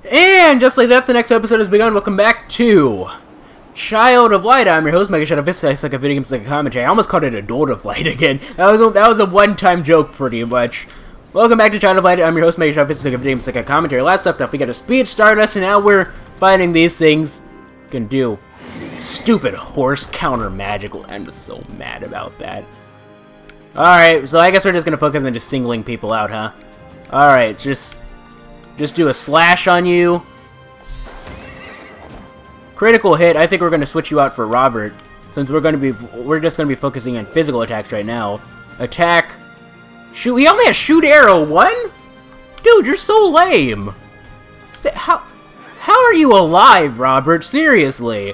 And just like that, the next episode has begun. Welcome back to Child of Light. I'm your host, MegaShadowFist. It's like a video game, it's like a commentary. I almost called it Adult of Light again. That was a one-time joke, pretty much. Welcome back to Child of Light. I'm your host, MegaShadowFist. It's like a video game, it's like a commentary. Last stuff, we got a speed stardust, and now we're finding these things. Can do stupid horse counter magical. I'm just so mad about that. Alright, so I guess we're just gonna focus on just singling people out, huh? Alright, just do a slash on you. Critical hit. I think we're gonna switch you out for Robert, since we're just gonna be focusing on physical attacks right now. Attack. Shoot. He only has shoot arrow 1? Dude, you're so lame. How are you alive, Robert? Seriously.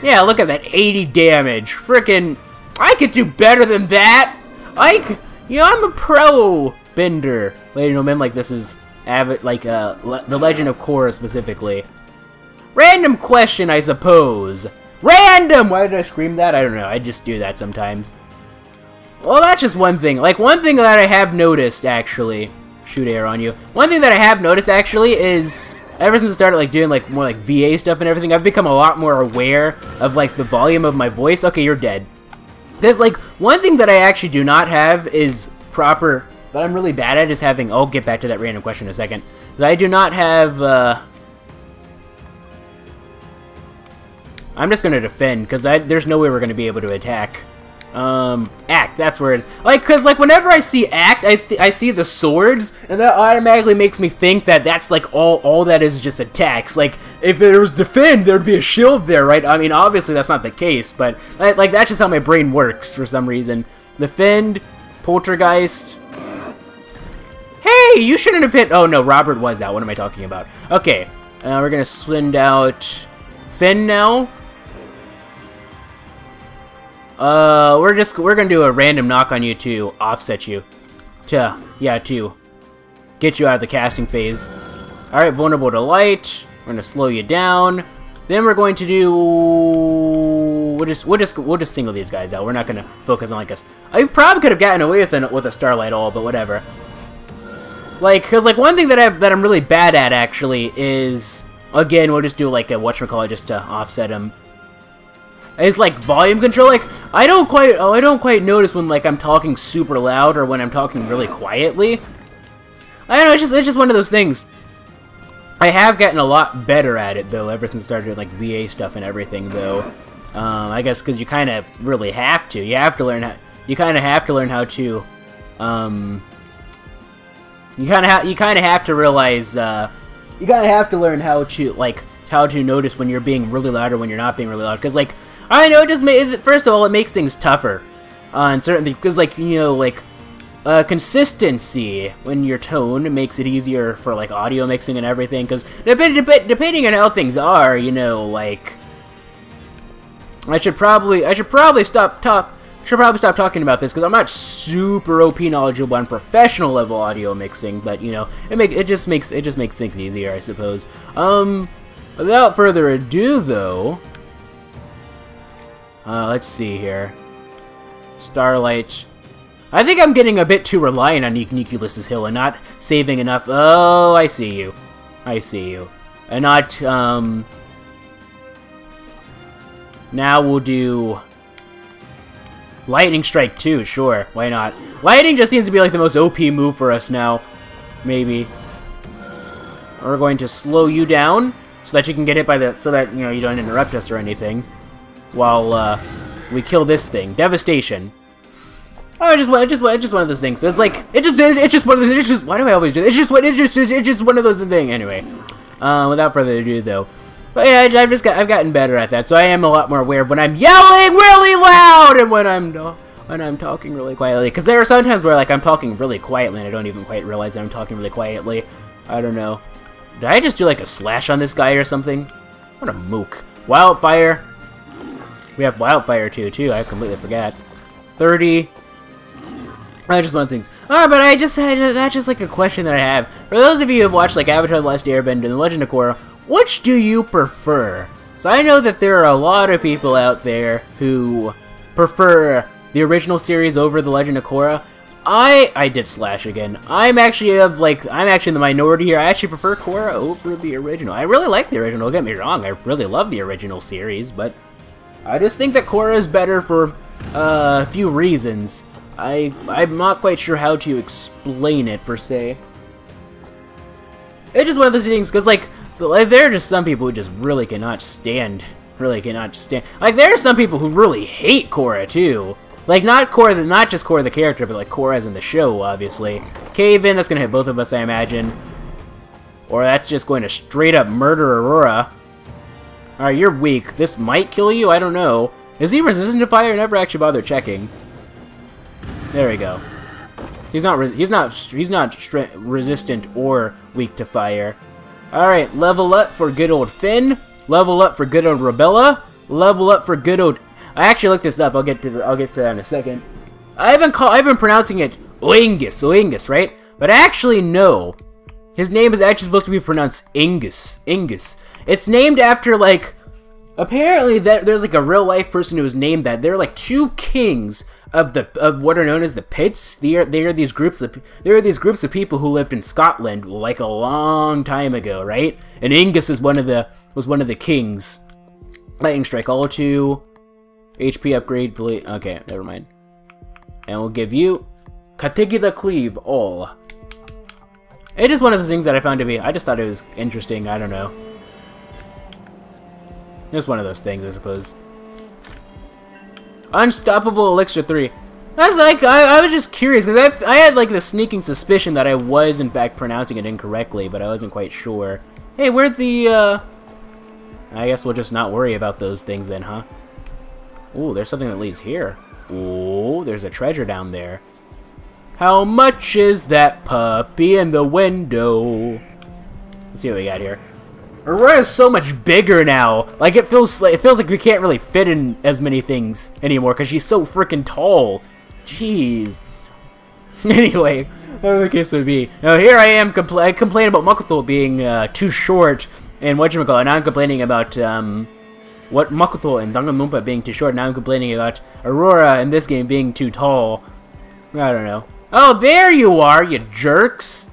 Yeah, look at that 80 damage. Frickin', I could do better than that. I'm a pro bender. Ladies and gentlemen, like this is The Legend of Korra specifically. Random question, I suppose. Random! Why did I scream that? I don't know. I just do that sometimes. Well, that's just one thing. Like, one thing that I have noticed, actually. Shoot arrow on you. One thing that I have noticed, actually, is ever since I started, like, doing, like, more, like, VA stuff and everything, I've become a lot more aware of, like, the volume of my voice. Okay, you're dead. There's, like, one thing that I actually do not have is proper... But I'm really bad at is having... I'll get back to that random question in a second. I do not have, I'm just gonna defend, because there's no way we're gonna be able to attack. Act, that's where it is. Like, because, like, whenever I see act, I see the swords, and that automatically makes me think that that's, like, all that is just attacks. Like, if there was defend, there'd be a shield there, right? I mean, obviously that's not the case, but, like, that's just how my brain works for some reason. Defend, poltergeist... Hey, you shouldn't have hit... Oh, no, Robert was out. What am I talking about? Okay, we're gonna send out Finn now. We're gonna do a random knock on you to offset you. To get you out of the casting phase. Alright, vulnerable to light. We're gonna slow you down. Then we're going to do... We'll just single these guys out. We're not gonna focus on, like, us. I probably could have gotten away with a Starlight All, but whatever. Like, cause like one thing that I'm really bad at actually is, again, we'll just do like a whatchamacallit just to offset him. It's like volume control. Like I don't quite notice when like I'm talking super loud or when I'm talking really quietly. I don't know. It's just one of those things. I have gotten a lot better at it though ever since I started doing like VA stuff and everything though. I guess because you kind of really have to. You kind of have to learn how to. You kind of have to realize, you kind of have to learn how to notice when you're being really loud or when you're not being really loud. Because, like, I know, first of all, it makes things tougher on certain things. Because, like, you know, like, consistency when your tone makes it easier for, like, audio mixing and everything. Because depending on how things are, you know, like, I should probably stop talking about this because I'm not super OP knowledgeable on professional level audio mixing, but you know, it just makes things easier, I suppose. Without further ado, though, let's see here. Starlight. I think I'm getting a bit too reliant on Igniculus's Hill and not saving enough. Oh, I see you. And not now we'll do Lightning Strike 2, sure, why not? Lightning just seems to be like the most OP move for us now, maybe. We're going to slow you down so that you can get hit by so that you know you don't interrupt us or anything, while we kill this thing. Devastation. Oh, it's just one of those things. It's like it's just one of those. Why do I always do this? It's just one of those things. Anyway, without further ado, though. But yeah, I've gotten better at that, so I am a lot more aware of when I'm yelling really loud and when I'm talking really quietly. Because there are sometimes where like I'm talking really quietly and I don't even quite realize that I'm talking really quietly. I don't know. Did I just do like a slash on this guy or something? What a mook. Wildfire. We have wildfire too. I completely forgot. 30. That's just one of the things. Oh, but that's just like a question that I have. For those of you who have watched like Avatar: The Last Airbender and The Legend of Korra, which do you prefer? So I know that there are a lot of people out there who prefer the original series over The Legend of Korra. I did slash again. I'm actually in the minority here. I actually prefer Korra over the original. I really like the original, don't get me wrong. I really love the original series, but I just think that Korra is better for a few reasons. I'm not quite sure how to explain it, per se. It's just one of those things, because, like, there are just some people who just really cannot stand. Like, there are some people who really hate Korra, too. Like, not just Korra the character, but, like, Korra as in the show, obviously. Cave-in, that's gonna hit both of us, I imagine. Or that's just going to straight up murder Aurora. Alright, you're weak. This might kill you? I don't know. Is he resistant to fire? I never actually bothered checking. There we go. He's not resistant or weak to fire. Alright, level up for good old Finn. Level up for good old Rebella. Level up for good old... I actually looked this up. I'll get to that in a second. I've been pronouncing it Oingus, right? But actually, no. His name is actually supposed to be pronounced Ingus. It's named after, like, apparently there's like a real life person who was named that. They're like two kings of what are known as the Pits. They are these groups of people who lived in Scotland like a long time ago, right? And Ingus is was one of the kings. Lightning strike all 2. HP upgrade, okay, never mind. And we'll give you Katigida Cleave all. It is one of those things that I found to be, I just thought it was interesting, I don't know. Just one of those things, I suppose. Unstoppable Elixir 3. That's like, I was just curious, because I had like the sneaking suspicion that I was in fact pronouncing it incorrectly, but I wasn't quite sure. Hey, where'd the, I guess we'll just not worry about those things then, huh? Ooh, there's something that leads here. Ooh, there's a treasure down there. How much is that puppy in the window? Let's see what we got here. Aurora is so much bigger now. Like it feels like we can't really fit in as many things anymore because she's so freaking tall. Jeez. Anyway, whatever the case would be. Now here I am complaining about Makoto being too short, and whatchamacallit. Now I'm complaining about what Makoto and Danganronpa being too short. Now I'm complaining about Aurora in this game being too tall. I don't know. Oh, there you are, you jerks!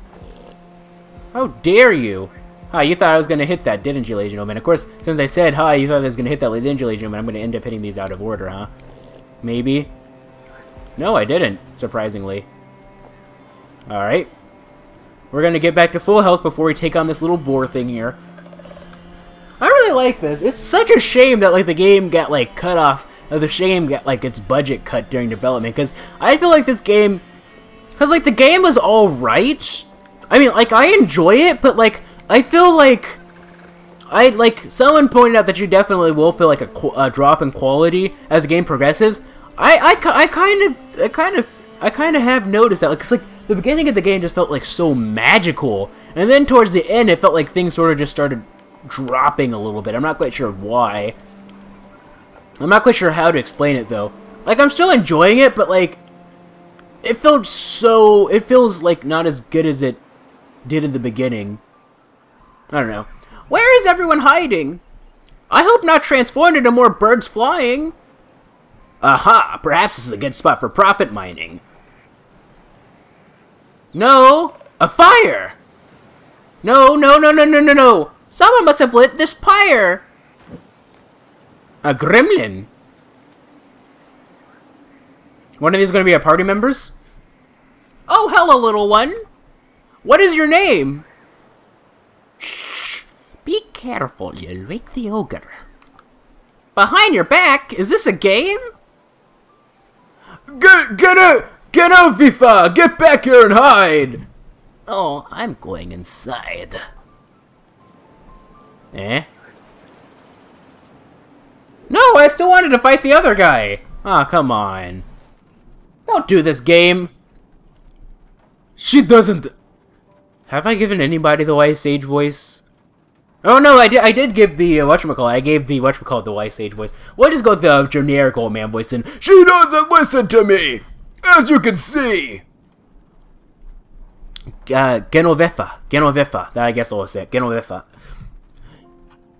How dare you? Hi, you thought I was going to hit that, didn't you, ladies and gentlemen? Of course, since I said hi, you thought I was going to hit that, didn't you, ladies and gentlemen? I'm going to end up hitting these out of order, huh? Maybe? No, I didn't, surprisingly. Alright. We're going to get back to full health before we take on this little boar thing here. I really like this. It's such a shame that, like, the game got, like, cut off. The shame got, like, its budget cut during development. Because I feel like this game... Because, like, the game was alright. I mean, like, I enjoy it, but, like, I feel like... someone pointed out that you definitely will feel like a drop in quality as the game progresses. I kind of have noticed that. Like, 'cause, like, the beginning of the game just felt, like, so magical. And then towards the end, it felt like things sort of just started dropping a little bit. I'm not quite sure why. I'm not quite sure how to explain it, though. Like, I'm still enjoying it, but, like, it feels like not as good as it did in the beginning. I don't know. Where is everyone hiding? I hope not transformed into more birds flying. Aha! Perhaps this is a good spot for profit mining. No! A fire! No! Someone must have lit this pyre! A gremlin? One of these going to be our party members? Oh, hello, little one! What is your name? Shh! Be careful, you'll wake the ogre. Behind your back? Is this a game? Get out, Vifa! Get back here and hide! Oh, I'm going inside. Eh? No, I still wanted to fight the other guy! Aw, oh, come on. Don't do this, game! She doesn't... Have I given anybody the Wise Sage voice? Oh no, I did give the, whatchamacallit, I gave the, the Wise Sage voice. We'll just go with the generic old man voice and... She doesn't listen to me! As you can see! Genovefa. I guess I'll say it. Genovefa.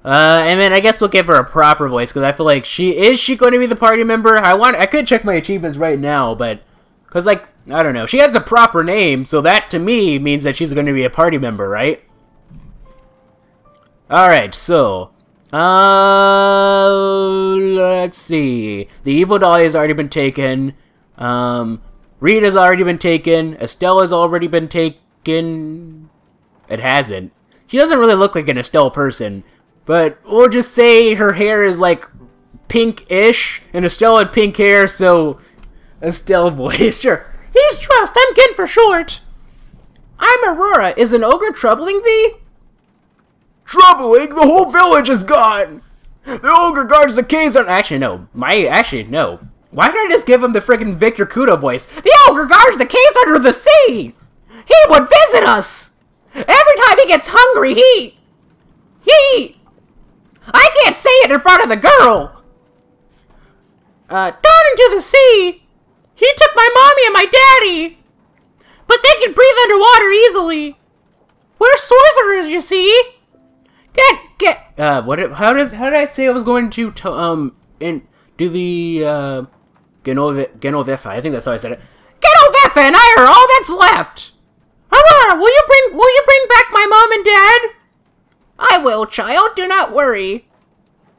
And then I guess we'll give her a proper voice, because I feel like is she going to be the party member? I could check my achievements right now, but... Because, like, I don't know. She has a proper name, so that to me means that she's going to be a party member, right? Alright, so... let's see. The evil dolly has already been taken. Rita's already been taken. Estella's already been taken. It hasn't. She doesn't really look like an Estelle person. But we'll just say her hair is like pink-ish. And Estelle had pink hair, so... Estelle voice, sure. He's Trust, I'm Ken for short. I'm Aurora. Is an ogre troubling thee? Troubling? The whole village is gone! The ogre guards the caves on— Actually, no. No. Why did I just give him the friggin' Victor Kudo voice? The ogre guards the caves under the sea! He would visit us! Every time he gets hungry, he... I can't say it in front of the girl! Down into the sea! He took my mommy and my daddy! But they can breathe underwater easily! We're sorcerers, you see! How did I say I was going to do the, Genovefa? I think that's how I said it. Genovefa and I are all that's left! Aurora, will you bring back my mom and dad? I will, child, do not worry.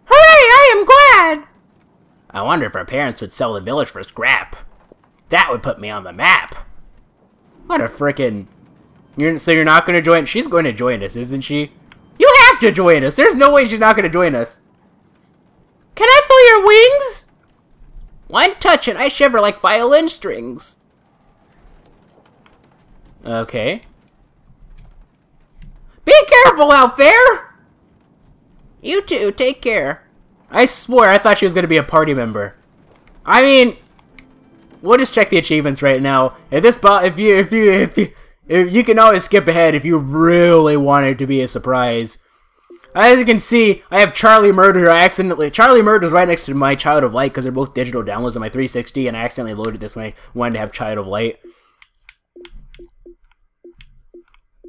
Hooray, I am glad! I wonder if our parents would sell the village for scrap. That would put me on the map. What a frickin'... So you're not gonna join... She's going to join us, isn't she? You have to join us! There's no way she's not gonna join us. Can I feel your wings? One touch and I shiver like violin strings. Okay. Be careful out there! You too, take care. I swore I thought she was gonna be a party member. I mean... We'll just check the achievements right now. If you can always skip ahead if you really want it to be a surprise. As you can see, I have Charlie Murder. Charlie Murder's right next to my Child of Light because they're both digital downloads on my 360, and I accidentally loaded this when I wanted to have Child of Light.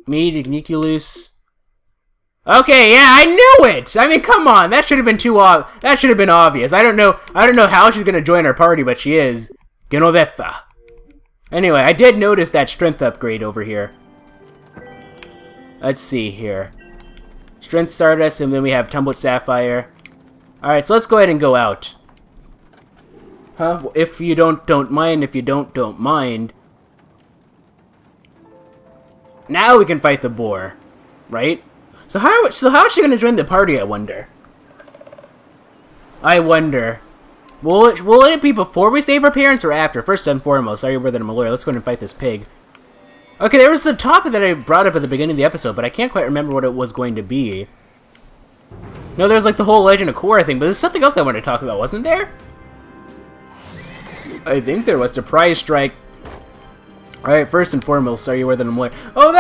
Meet Igniculus. Okay, yeah, I knew it. I mean, come on, that should have been that should have been obvious. I don't know how she's gonna join our party, but she is. Genovefa. Anyway, I did notice that strength upgrade over here. Let's see here. Strength Stardust, and then we have Tumbled Sapphire. Alright, so let's go ahead and go out. Huh? If you don't mind. If you don't mind. Now we can fight the boar. Right? So how is she going to join the party, I wonder? Will it be before we save our parents or after? First and foremost, sorry more than I'm a lawyer. Let's go ahead and fight this pig. Okay, there was a topic that I brought up at the beginning of the episode, but I can't quite remember what it was going to be. No, there's like the whole Legend of Korra thing, but there's something else I wanted to talk about, wasn't there? I think there was. Surprise Strike. Alright, first and foremost, sorry more than I'm a lawyer. Oh,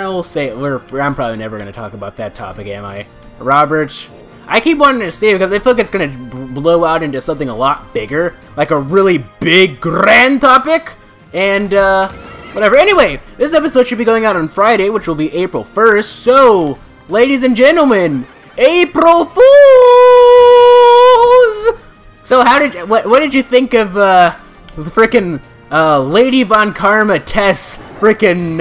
I'll say it. I'm probably never going to talk about that topic, am I? Robert... I keep wanting to say it because I feel like it's going to blow out into something a lot bigger. Like a really big, grand topic. And, whatever. Anyway, this episode should be going out on Friday, which will be April 1st. So, ladies and gentlemen, April Fools! So, what did you think of, the frickin', Lady Von Karma Test frickin',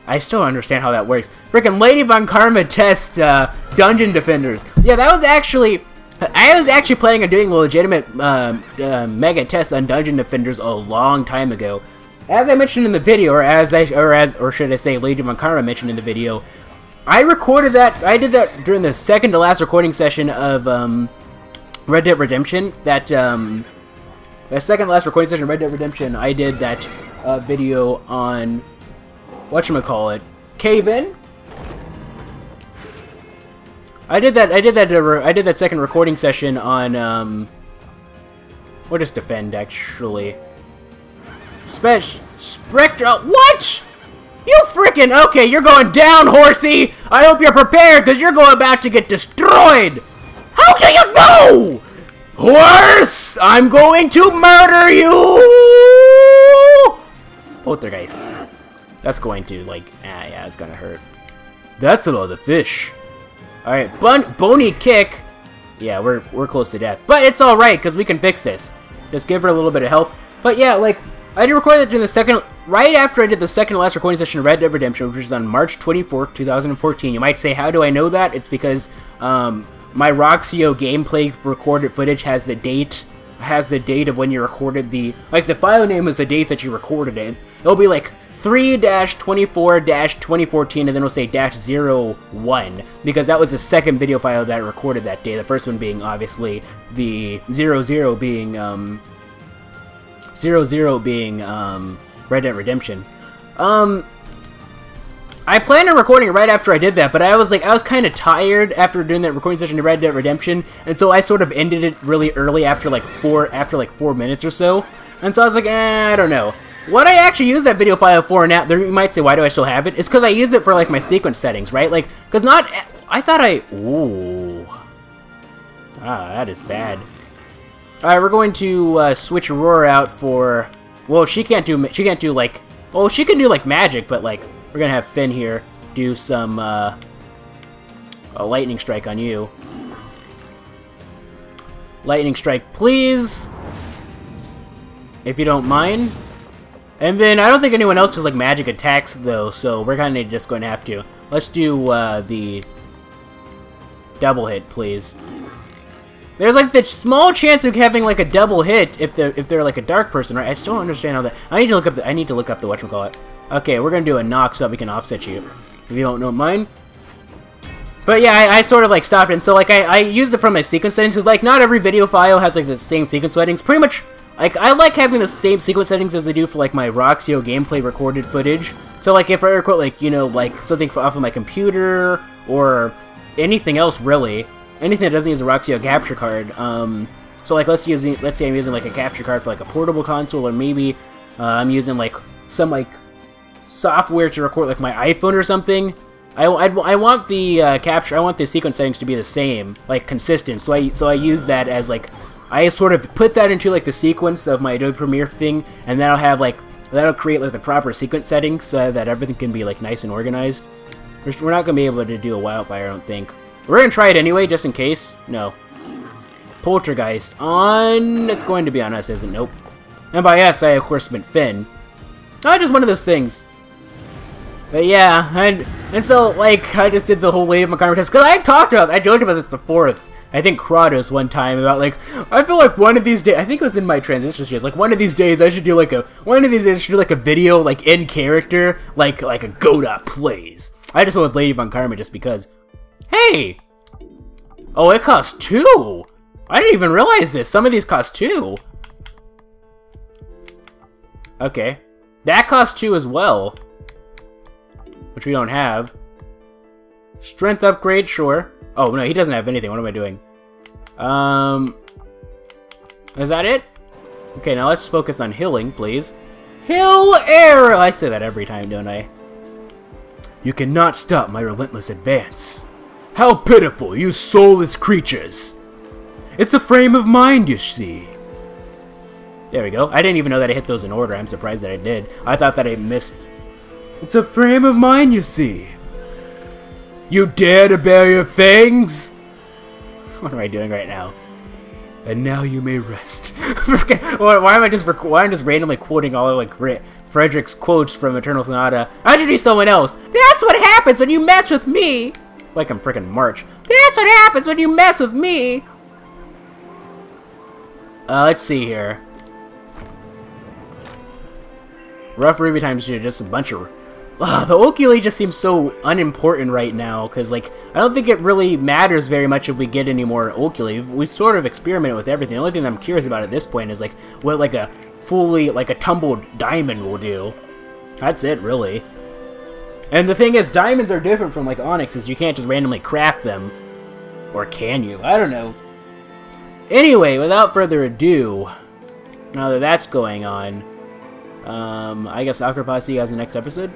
I still don't understand how that works. Frickin' Lady Von Karma Test, Dungeon Defenders. Yeah, that was actually... I was actually planning on doing a legitimate, mega test on Dungeon Defenders a long time ago. As I mentioned in the video, or should I say Lady Von Karma mentioned in the video, I recorded that... I did that during the second to last recording session of, Red Dead Redemption. That second to last recording session of Red Dead Redemption, I did that, video on... Whatchamacallit? Cave-In? I did that second recording session on, we'll just defend, actually. Spectral, what? You frickin', okay, you're going down, horsey! I hope you're prepared, because you're about to get destroyed! How do you know? Horse! I'm going to murder you! Poltergeist. That's going to, like, yeah, it's gonna hurt. That's a lot of fish. Alright, Bony Kick. Yeah, we're close to death. But it's alright, because we can fix this. Just give her a little bit of help. But yeah, like, I did record that during the second, right after I did the second to last recording session of Red Dead Redemption, which was on March 24th, 2014. You might say, how do I know that? It's because my Roxio gameplay recorded footage has the date of when you recorded the, like the file name is the date that you recorded it. It'll be like 3-24-2014, and then it'll say -01, because that was the second video file that I recorded that day. The first one being obviously the 00 being Red Dead Redemption. I planned on recording it right after I did that, but I was kind of tired after doing that recording session to Red Dead Redemption, and so I sort of ended it really early after like 4 minutes or so. And so I was like, I don't know. What I actually use that video file for now, you might say, why do I still have it? It's because I use it for like my sequence settings, right? Like, because ooh. Ah, that is bad. Alright, we're going to switch Aurora out for, well, she can't do like, well, she can do like magic, but like, we're gonna have Finn here do some a lightning strike on you. Lightning strike, please, if you don't mind. And then I don't think anyone else does like magic attacks though, so we're kind of just going to have to. Let's do the double hit, please. There's like the small chance of having like a double hit if they're like a dark person, right? I still don't understand how that. I need to look up the whatchamacallit. Okay, we're gonna do a knock so that we can offset you, if you don't know mine. But yeah, I sort of like stopped, and so like I used it from my sequence settings, because like not every video file has like the same sequence settings. Pretty much, like I like having the same sequence settings as I do for like my Roxio gameplay recorded footage. So like if I record like, you know, like something off of my computer or anything else really. Anything that doesn't use a Roxio capture card. So like let's say I'm using like a capture card for like a portable console, or maybe I'm using like some like software to record like my iPhone or something. I want the I want the sequence settings to be the same, like consistent. So I use that as like, I sort of put that into like the sequence of my Adobe Premiere thing, and that'll create like the proper sequence settings so that everything can be like nice and organized. We're not gonna be able to do a wildfire, I don't think. We're gonna try it anyway, just in case. No. Poltergeist on. It's going to be on us, isn't it? Nope. And by us, I of course meant Finn. Oh, just one of those things. But yeah, and so like I just did the whole Lady of Macarena test, because I joked about this the 4th. I think Kratos one time about like, I feel like one of these days, I think it was in my transition years, like one of these days I should do like a video like in character, like a Godot plays. I just went with Lady Von Karma just because. Hey! Oh, it costs 2! I didn't even realize this. Some of these cost 2. Okay. That costs 2 as well. Which we don't have. Strength upgrade, sure. Oh, no, he doesn't have anything. What am I doing? Is that it? Okay, now let's focus on healing, please. Heal air! I say that every time, don't I? You cannot stop my relentless advance. How pitiful, you soulless creatures! It's a frame of mind, you see. There we go. I didn't even know that I hit those in order. I'm surprised that I did. I thought that I missed. It's a frame of mind, you see. You dare to bare your fangs? What am I doing right now? And now you may rest. Why am I just randomly quoting all of like Frederick's quotes from Eternal Sonata? I should be someone else. That's what happens when you mess with me. Like I'm freaking March. That's what happens when you mess with me. Let's see here. Rough Ruby times just a bunch of. The Oculus just seems so unimportant right now, because like I don't think it really matters very much if we get any more Oculus. We sort of experiment with everything. The only thing that I'm curious about at this point is like what like a tumbled diamond will do. That's it, really. And the thing is, diamonds are different from like onyxes. You can't just randomly craft them, or can you? I don't know. Anyway, without further ado, now that that's going on, I guess I'll see you guys in the next episode.